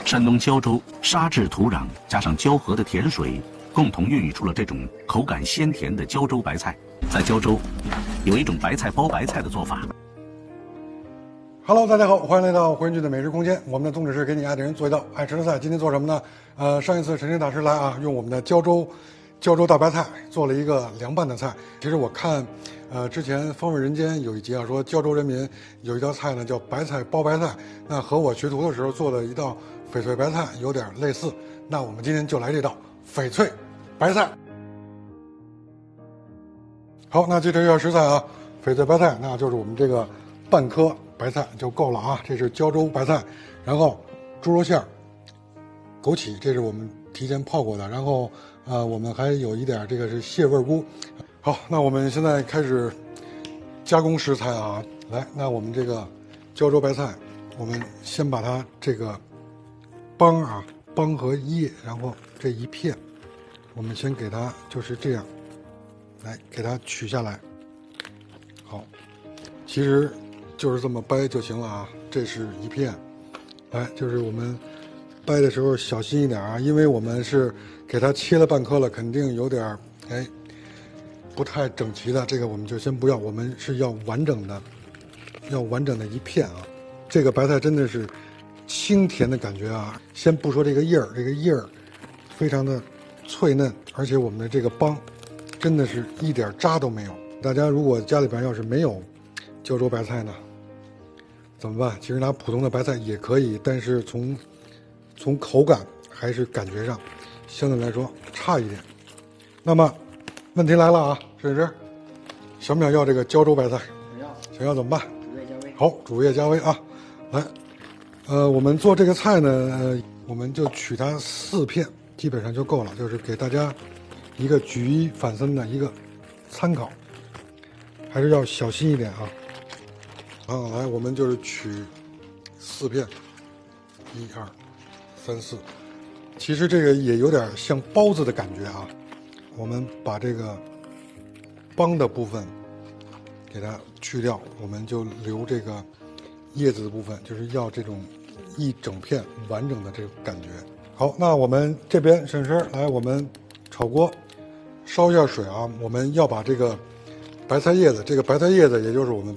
山东胶州沙质土壤加上胶河的甜水，共同孕育出了这种口感鲜甜的胶州白菜。在胶州，有一种白菜包白菜的做法。Hello， 大家好，欢迎来到回人居的美食空间。我们的宗旨是给你爱的人做一道爱吃的菜。今天做什么呢？上一次陈清大师来啊，用我们的胶州大白菜做了一个凉拌的菜。其实我看，之前《风味人间》有一集啊，说胶州人民有一道菜呢叫白菜包白菜，那和我学徒的时候做的一道翡翠白菜有点类似。那我们今天就来这道翡翠白菜。好，那这要食材啊，翡翠白菜，那就是我们这个半颗白菜就够了啊。这是胶州白菜，然后猪肉馅儿、枸杞，这是我们提前泡过的，然后我们还有一点这个是蟹味菇。好，那我们现在开始加工食材啊。来，那我们这个胶州白菜，我们先把它这个帮和叶，然后这一片，我们先给它就是这样来给它取下来。好，其实就是这么掰就行了啊。这是一片，来，就是我们掰的时候小心一点啊，因为我们是给它切了半颗了，肯定有点不太整齐的，这个我们就先不要，我们是要完整的一片啊。这个白菜真的是清甜的感觉啊。先不说这个叶儿非常的脆嫩，而且我们的这个帮真的是一点渣都没有。大家如果家里边要是没有胶州白菜呢，怎么办？其实拿普通的白菜也可以，但是从口感还是感觉上相对来说差一点。那么问题来了啊，摄影师，想不想要这个胶州白菜？想要怎么办？主页加微。好，主页加微啊。来，我们做这个菜呢，我们就取它4片，基本上就够了，就是给大家一个举一反三的一个参考，还是要小心一点啊。来，我们就是取4片，1、2、3、4。其实这个也有点像包子的感觉啊。我们把这个帮的部分给它去掉，我们就留这个叶子的部分，就是要这种一整片完整的这个感觉。好，那我们这边摄影师来，我们炒锅烧一下水啊。我们要把这个白菜叶子，这个白菜叶子也就是我们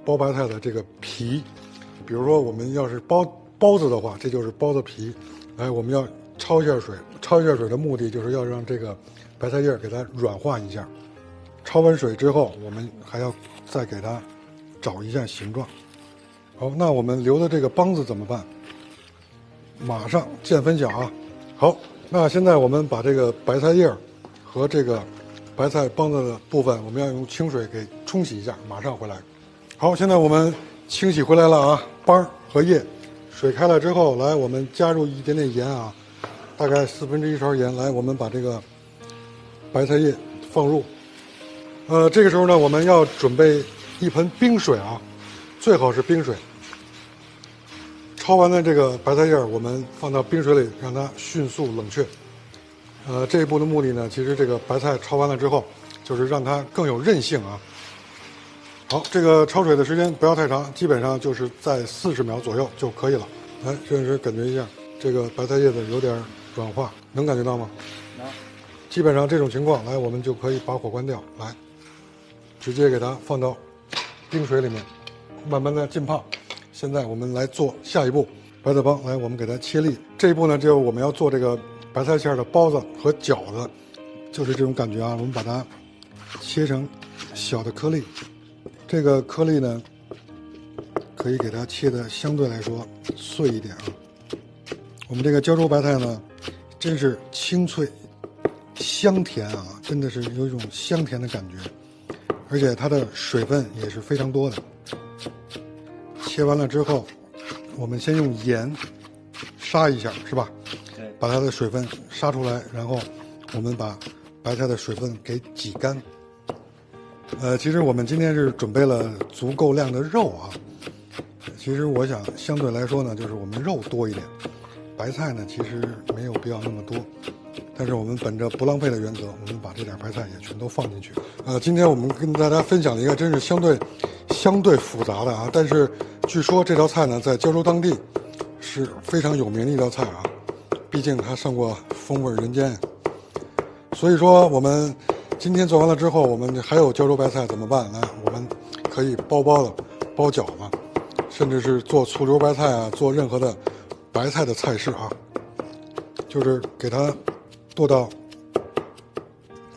包白菜的这个皮，比如说我们要是包子的话，这就是包子皮。来，我们要焯一下水，焯一下水的目的就是要让这个白菜叶给它软化一下。焯完水之后，我们还要再给它找一下形状。好，那我们留的这个帮子怎么办？马上见分晓啊！好，那现在我们把这个白菜叶和这个白菜帮子的部分，我们要用清水给冲洗一下，马上回来。好，现在我们清洗回来了啊，帮和叶，水开了之后，来我们加入一点点盐啊，大概1/4勺盐。来，我们把这个白菜叶放入。这个时候呢，我们要准备一盆冰水啊，最好是冰水。焯完的这个白菜叶，我们放到冰水里，让它迅速冷却。这一步的目的呢，其实这个白菜焯完了之后，就是让它更有韧性啊。好，这个焯水的时间不要太长，基本上就是在40秒左右就可以了。来，摄影师感觉一下，这个白菜叶子有点软化，能感觉到吗？能。基本上这种情况，来，我们就可以把火关掉，来，直接给它放到冰水里面，慢慢的浸泡。现在我们来做下一步，白菜帮，来，我们给它切粒。这一步呢，就是我们要做这个白菜馅的包子和饺子，就是这种感觉啊。我们把它切成小的颗粒，这个颗粒呢，可以给它切的相对来说碎一点啊。我们这个胶州白菜呢，真是清脆香甜啊，真的是有一种香甜的感觉，而且它的水分也是非常多的。切完了之后，我们先用盐杀一下，是吧？对。把它的水分杀出来，然后我们把白菜的水分给挤干。其实我们今天是准备了足够量的肉啊。其实我想相对来说呢，就是我们肉多一点，白菜呢其实没有必要那么多。但是我们本着不浪费的原则，我们把这点白菜也全都放进去。今天我们跟大家分享了一个真是相对复杂的啊，但是据说这道菜呢在胶州当地是非常有名的一道菜啊，毕竟它上过风味人间。所以说我们今天做完了之后，我们还有胶州白菜怎么办呢？我们可以包包子、包饺子，甚至是做醋溜白菜啊，做任何的白菜的菜式啊，就是给它剁到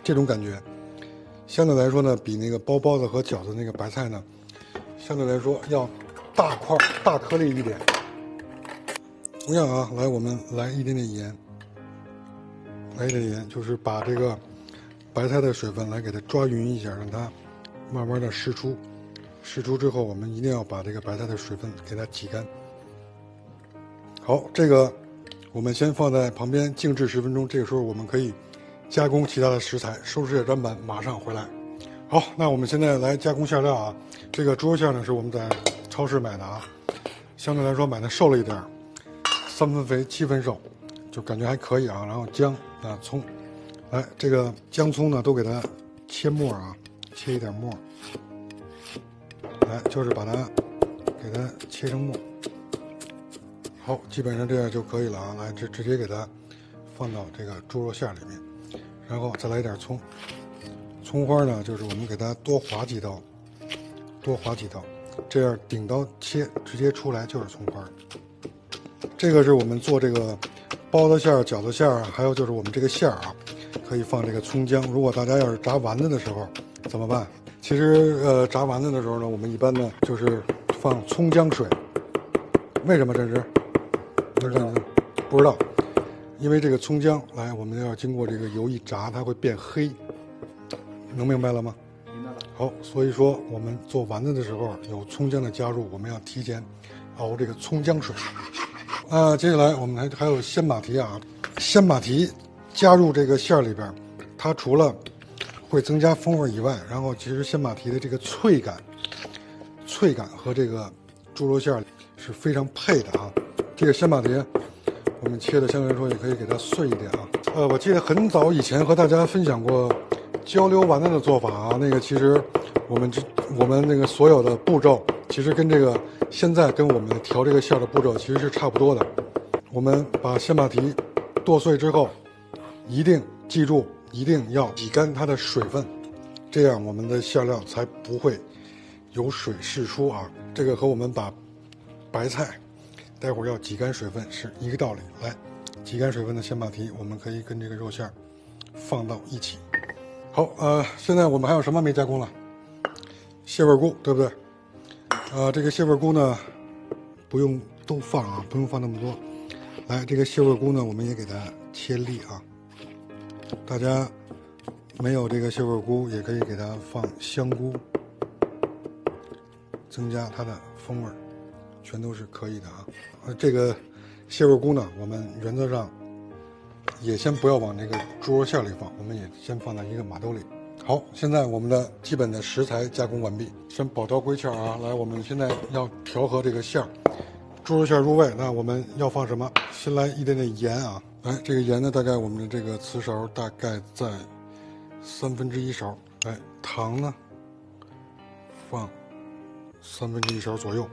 这种感觉。相对来说呢，比那个包包子和饺子那个白菜呢，相对来说要大块、大颗粒一点。同样啊，我们来一点点盐，就是把这个白菜的水分来给它抓匀一下，让它慢慢的释出。释出之后，我们一定要把这个白菜的水分给它挤干。好，这个我们先放在旁边静置10分钟。这个时候我们可以加工其他的食材。收拾砧板，马上回来。好，那我们现在来加工馅料啊。这个猪肉馅呢是我们在超市买的啊，相对来说买的瘦了一点，3分肥7分瘦，就感觉还可以啊。然后姜啊、葱，来这个姜葱呢都给它切末啊，切一点末，来就是把它给它切成末。好，基本上这样就可以了啊。来直接给它放到这个猪肉馅里面，然后再来一点葱。葱花呢，就是我们给它多划几刀，这样顶刀切，直接出来就是葱花。这个是我们做这个包子馅、饺子馅，还有就是我们这个馅啊，可以放这个葱姜。如果大家要是炸丸子的时候怎么办？其实炸丸子的时候呢，我们一般呢就是放葱姜水。为什么这是？不知道，因为这个葱姜来，我们要经过这个油一炸，它会变黑。能明白了吗？明白了。好，所以说我们做丸子的时候有葱姜的加入，我们要提前熬这个葱姜水。接下来我们还有鲜马蹄啊，鲜马蹄加入这个馅里边，它除了会增加风味以外，然后其实鲜马蹄的这个脆感和这个猪肉馅是非常配的啊。这个鲜马蹄我们切的相对来说也可以给它碎一点啊。我记得很早以前和大家分享过焦溜丸子的做法啊，那个其实我们那个所有的步骤，其实跟这个现在跟我们调这个馅的步骤其实是差不多的。我们把鲜马蹄剁碎之后，一定记住一定要挤干它的水分，这样我们的馅料才不会有水释出啊。这个和我们把白菜待会儿要挤干水分是一个道理。来，挤干水分的鲜马蹄，我们可以跟这个肉馅放到一起。好，现在我们还有什么没加工了？蟹味菇，对不对？这个蟹味菇呢，不用都放啊，不用放那么多。来，这个蟹味菇呢，我们也给它切粒啊。大家没有这个蟹味菇，也可以给它放香菇，增加它的风味，全都是可以的啊。这个蟹味菇呢，我们原则上也先不要往那个猪肉馅里放，我们也先放在一个码兜里。好，现在我们的基本的食材加工完毕，先宝刀归鞘啊。来，我们现在要调和这个馅儿，猪肉馅入味。那我们要放什么？先来一点点盐啊。来，这个盐呢，大概我们的这个瓷勺大概在1/3勺。来，糖呢，放1/3勺左右。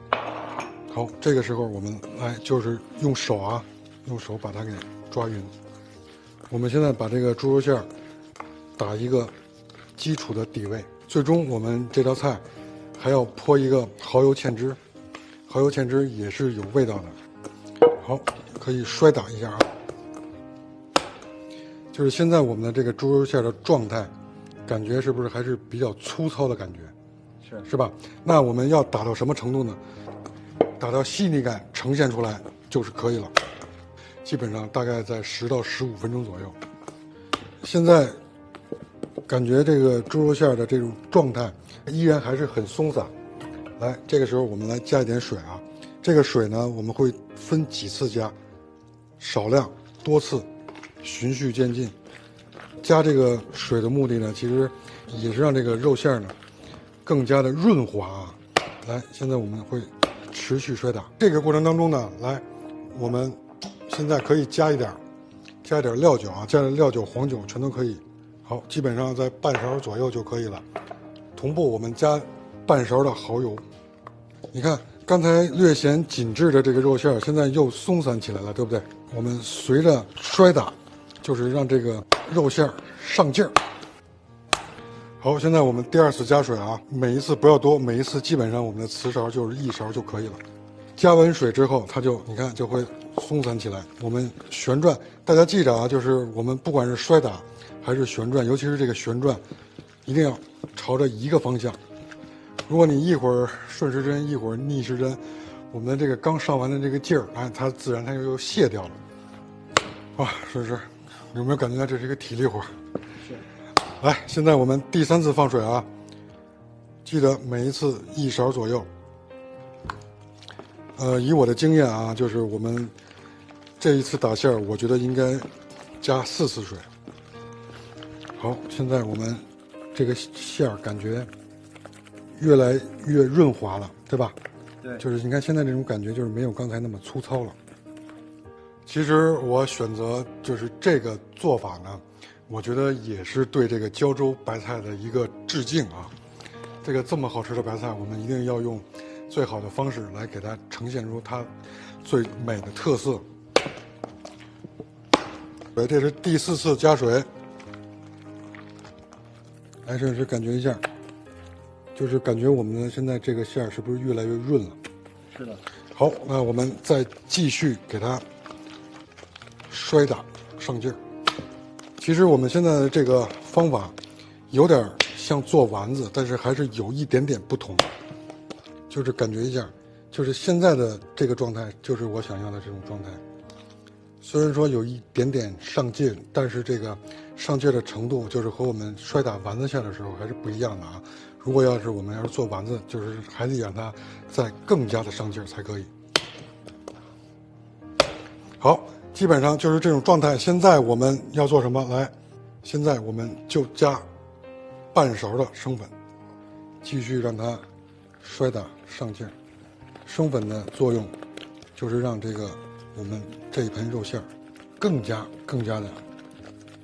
好，这个时候我们来就是用手把它给抓匀。我们现在把这个猪肉馅打一个基础的底味，最终我们这道菜还要泼一个蚝油芡汁，蚝油芡汁也是有味道的。好，可以摔打一下啊。就是现在我们的这个猪肉馅的状态，感觉是不是还是比较粗糙的感觉？是吧？那我们要打到什么程度呢？打到细腻感呈现出来就是可以了。基本上大概在10到15分钟左右。现在感觉这个猪肉馅的这种状态依然还是很松散。来，这个时候我们来加一点水啊。这个水呢，我们会分几次加，少量多次，循序渐进。加这个水的目的呢，其实也是让这个肉馅呢更加的润滑啊。来，现在我们会持续摔打。这个过程当中呢，来，我们现在可以加一点料酒啊，加点料酒、黄酒全都可以。好，基本上在半勺左右就可以了。同步我们加半勺的蚝油。你看刚才略显紧致的这个肉馅儿，现在又松散起来了，对不对？我们随着摔打，就是让这个肉馅儿上劲儿。好，现在我们第2次加水啊，每一次不要多，每一次基本上我们的瓷勺就是1勺就可以了。加完水之后，它就你看就会松散起来。我们旋转，大家记着啊，就是我们不管是摔打还是旋转，尤其是这个旋转，一定要朝着一个方向。如果你一会儿顺时针，一会儿逆时针，我们的这个刚上完的这个劲儿，它自然它又泄掉了。哇，是不是？有没有感觉到这是一个体力活？是。来，现在我们第3次放水啊，记得每一次1勺左右。以我的经验啊，就是我们这一次打馅儿，我觉得应该加4次水。好，现在我们这个馅儿感觉越来越润滑了，对吧？对，就是你看现在这种感觉，就是没有刚才那么粗糙了。其实我选择就是这个做法呢，我觉得也是对这个胶州白菜的一个致敬啊。这么好吃的白菜，我们一定要用最好的方式来给它呈现出它最美的特色。这是第4次加水，来试试感觉一下，就是感觉我们的现在这个馅儿是不是越来越润了？是的。好，那我们再继续给它摔打上劲儿。其实我们现在的这个方法有点像做丸子，但是还是有一点点不同。就是感觉一下，就是现在的这个状态，就是我想要的这种状态。虽然说有一点点上劲，但是这个上劲的程度，就是和我们摔打丸子馅的时候还是不一样的啊。如果我们要是做丸子，就是还得让它再更加的上劲才可以。好，基本上就是这种状态。现在我们要做什么？来，现在我们就加半勺的生粉，继续让它摔打上劲儿。生粉的作用就是让这个我们这一盆肉馅儿更加的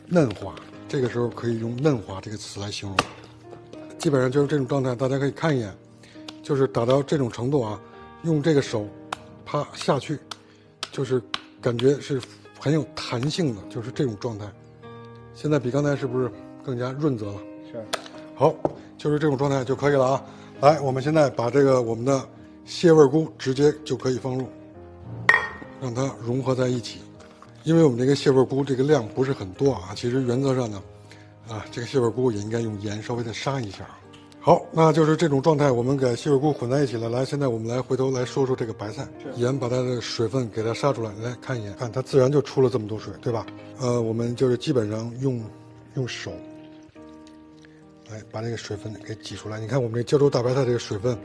嫩滑。这个时候可以用嫩滑这个词来形容。基本上就是这种状态，大家可以看一眼，就是打到这种程度啊，用这个手啪下去，就是感觉是很有弹性的，就是这种状态。现在比刚才是不是更加润泽了？是。好，就是这种状态就可以了啊。来，我们现在把我们的蟹味菇直接就可以放入，让它融合在一起。因为我们这个蟹味菇这个量不是很多啊，其实原则上呢，这个蟹味菇也应该用盐稍微的杀一下。好，那就是这种状态，我们给蟹味菇混在一起了。来，现在我们回头来说说这个白菜，盐把它的水分给它杀出来，来看一眼，看它自然就出了这么多水，对吧？我们就是基本上用手来把这个水分给挤出来。你看我们这胶州大白菜这个水分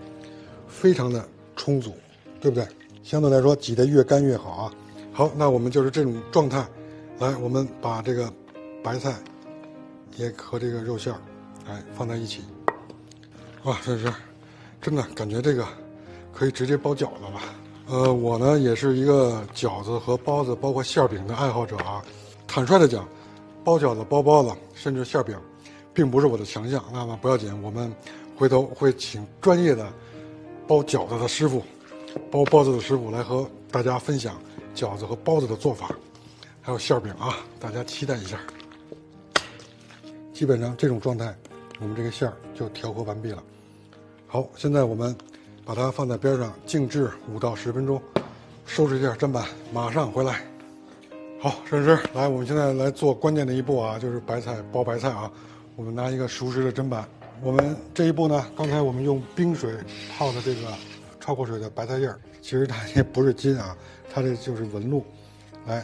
非常的充足，对不对？相对来说挤得越干越好啊。好，那我们就是这种状态，来，我们把这个白菜也和这个肉馅儿，放在一起。哇，这是真的感觉这个可以直接包饺子了。我呢也是一个饺子和包子，包括馅饼的爱好者啊。坦率的讲，包饺子、包包子，甚至馅饼，并不是我的强项。那么不要紧，我们回头会请专业的包饺子的师傅、包包子的师傅来和大家分享饺子和包子的做法，还有馅饼啊，大家期待一下。基本上这种状态，我们这个馅儿就调和完毕了。好，现在我们把它放在边上静置5到10分钟，收拾一下砧板，马上回来。好，摄影师，来，我们现在来做关键的一步啊，就是包白菜啊。我们拿一个熟食的砧板，我们这一步呢，刚才我们用冰水泡的这个焯过水的白菜叶儿，其实它也不是筋啊，它这就是纹路。来，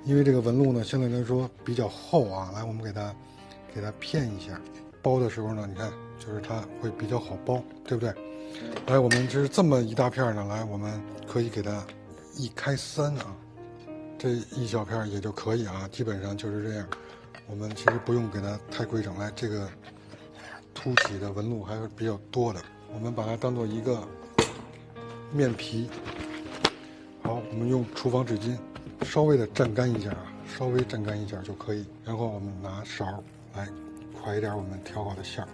因为这个纹路呢相对来说比较厚啊，来，我们给它片一下。包的时候呢，你看，就是它会比较好包，对不对？来，我们就是这么一大片呢，来，我们可以给它1开3啊，这一小片也就可以啊，基本上就是这样。我们其实不用给它太规整，来，这个凸起的纹路还是比较多的，我们把它当做一个面皮。好，我们用厨房纸巾稍微的蘸干一下啊，稍微蘸干一下就可以。然后我们拿勺来㧟一点我们调好的馅儿，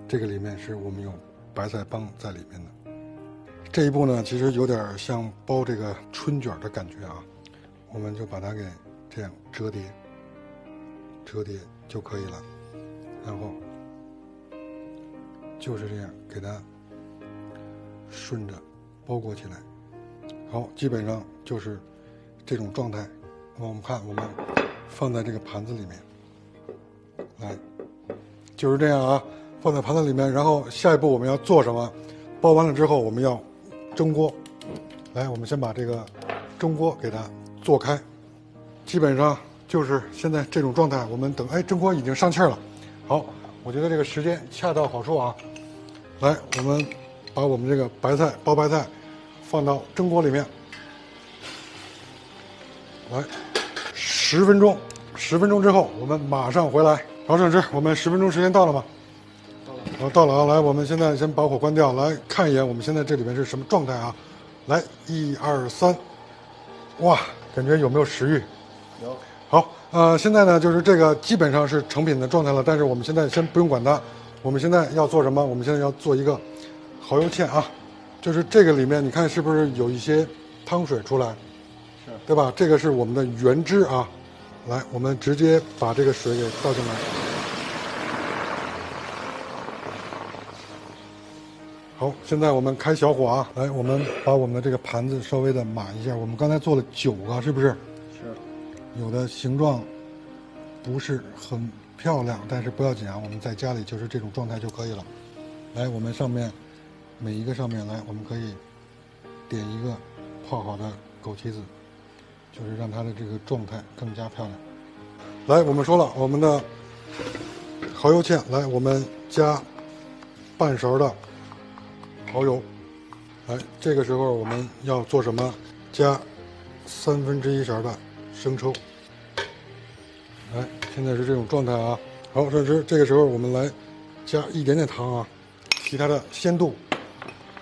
这个里面是我们有白菜帮在里面的。这一步呢，其实有点像包这个春卷的感觉啊。我们就把它给这样折叠就可以了。然后就是这样给它顺着包裹起来。好，基本上就是这种状态。我们看，我们放在这个盘子里面，来，就是这样啊，放在盘子里面。然后下一步我们要做什么？包完了之后，我们要蒸锅。来，我们先把这个蒸锅给它做开。基本上就是现在这种状态。我们等，哎，蒸锅已经上气了。好，我觉得这个时间恰到好处啊。来，我们把我们这个包白菜放到蒸锅里面。来，10分钟，10分钟之后我们马上回来。好，摄影师，我们10分钟时间到了吗？到了。到了啊！来，我们现在先把火关掉，来看一眼我们现在这里面是什么状态啊？来，1、2、3，哇，感觉有没有食欲？有。好，现在呢就是这个基本上是成品的状态了，但是我们现在先不用管它，我们现在要做什么？我们现在要做一个蚝油芡啊，就是这个里面你看是不是有一些汤水出来？是，对吧？这个是我们的原汁啊。来，我们直接把这个水给倒进来。好，现在我们开小火啊。来，我们把我们的这个盘子稍微的码一下。我们刚才做了9个，是不是？是。有的形状不是很漂亮，但是不要紧啊，我们在家里就是这种状态就可以了。来，我们上面每一个上面来，我们可以点一个泡好的枸杞子，就是让它的这个状态更加漂亮。来，我们说了我们的蚝油芡，来，我们加半勺的蚝油。来，这个时候我们要做什么？加1/3勺的生抽。来，现在是这种状态啊。好，摄影师，这个时候我们来加一点点糖啊，提它的鲜度。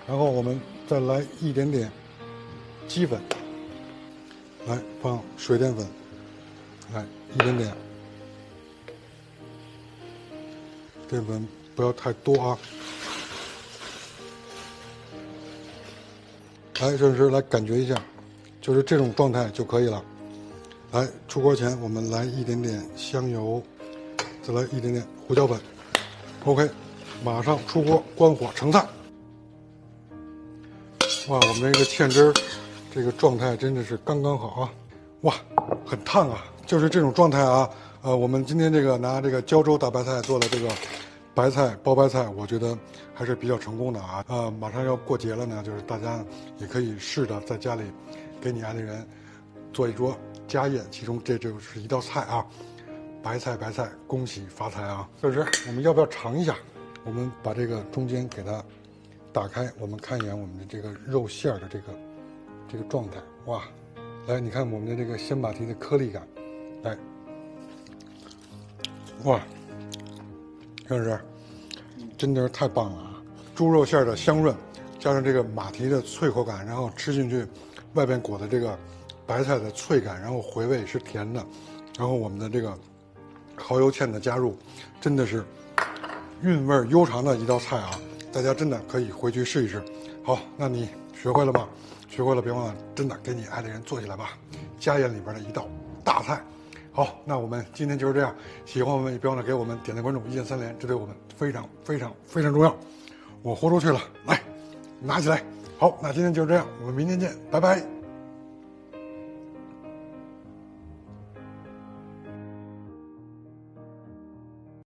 然后我们再来一点点鸡粉。来，放水淀粉，来一点点，淀粉不要太多啊。来，摄影师来感觉一下，就是这种状态就可以了。来，出锅前我们来一点点香油，再来一点点胡椒粉。OK， 马上出锅，关火盛菜。哇，我们这个芡汁儿。这个状态真的是刚刚好啊！哇，很烫啊，就是这种状态啊。我们今天这个拿这个胶州大白菜做的这个包白菜，我觉得还是比较成功的啊。马上要过节了呢，就是大家也可以试着在家里给你爱的人做一桌家宴，其中这就是一道菜啊，白菜，恭喜发财啊！摄影师，我们要不要尝一下？我们把这个中间给它打开，我们看一眼我们的这个肉馅的这个状态。哇，来，你看我们的这个鲜马蹄的颗粒感，来，哇，是不是？真的是太棒了啊！猪肉馅的香润，加上这个马蹄的脆口感，然后吃进去，外边裹的这个白菜的脆感，然后回味是甜的，然后我们的这个蚝油芡的加入，真的是韵味悠长的一道菜啊！大家真的可以回去试一试。好，那你学会了吗？学会了别忘了真的给你爱的人做起来吧，家宴里边的一道大菜。好，那我们今天就是这样，喜欢我们也别忘了给我们点赞关注，一键3连，这对我们非常重要。我豁出去了，来拿起来。好，那今天就是这样，我们明天见，拜拜。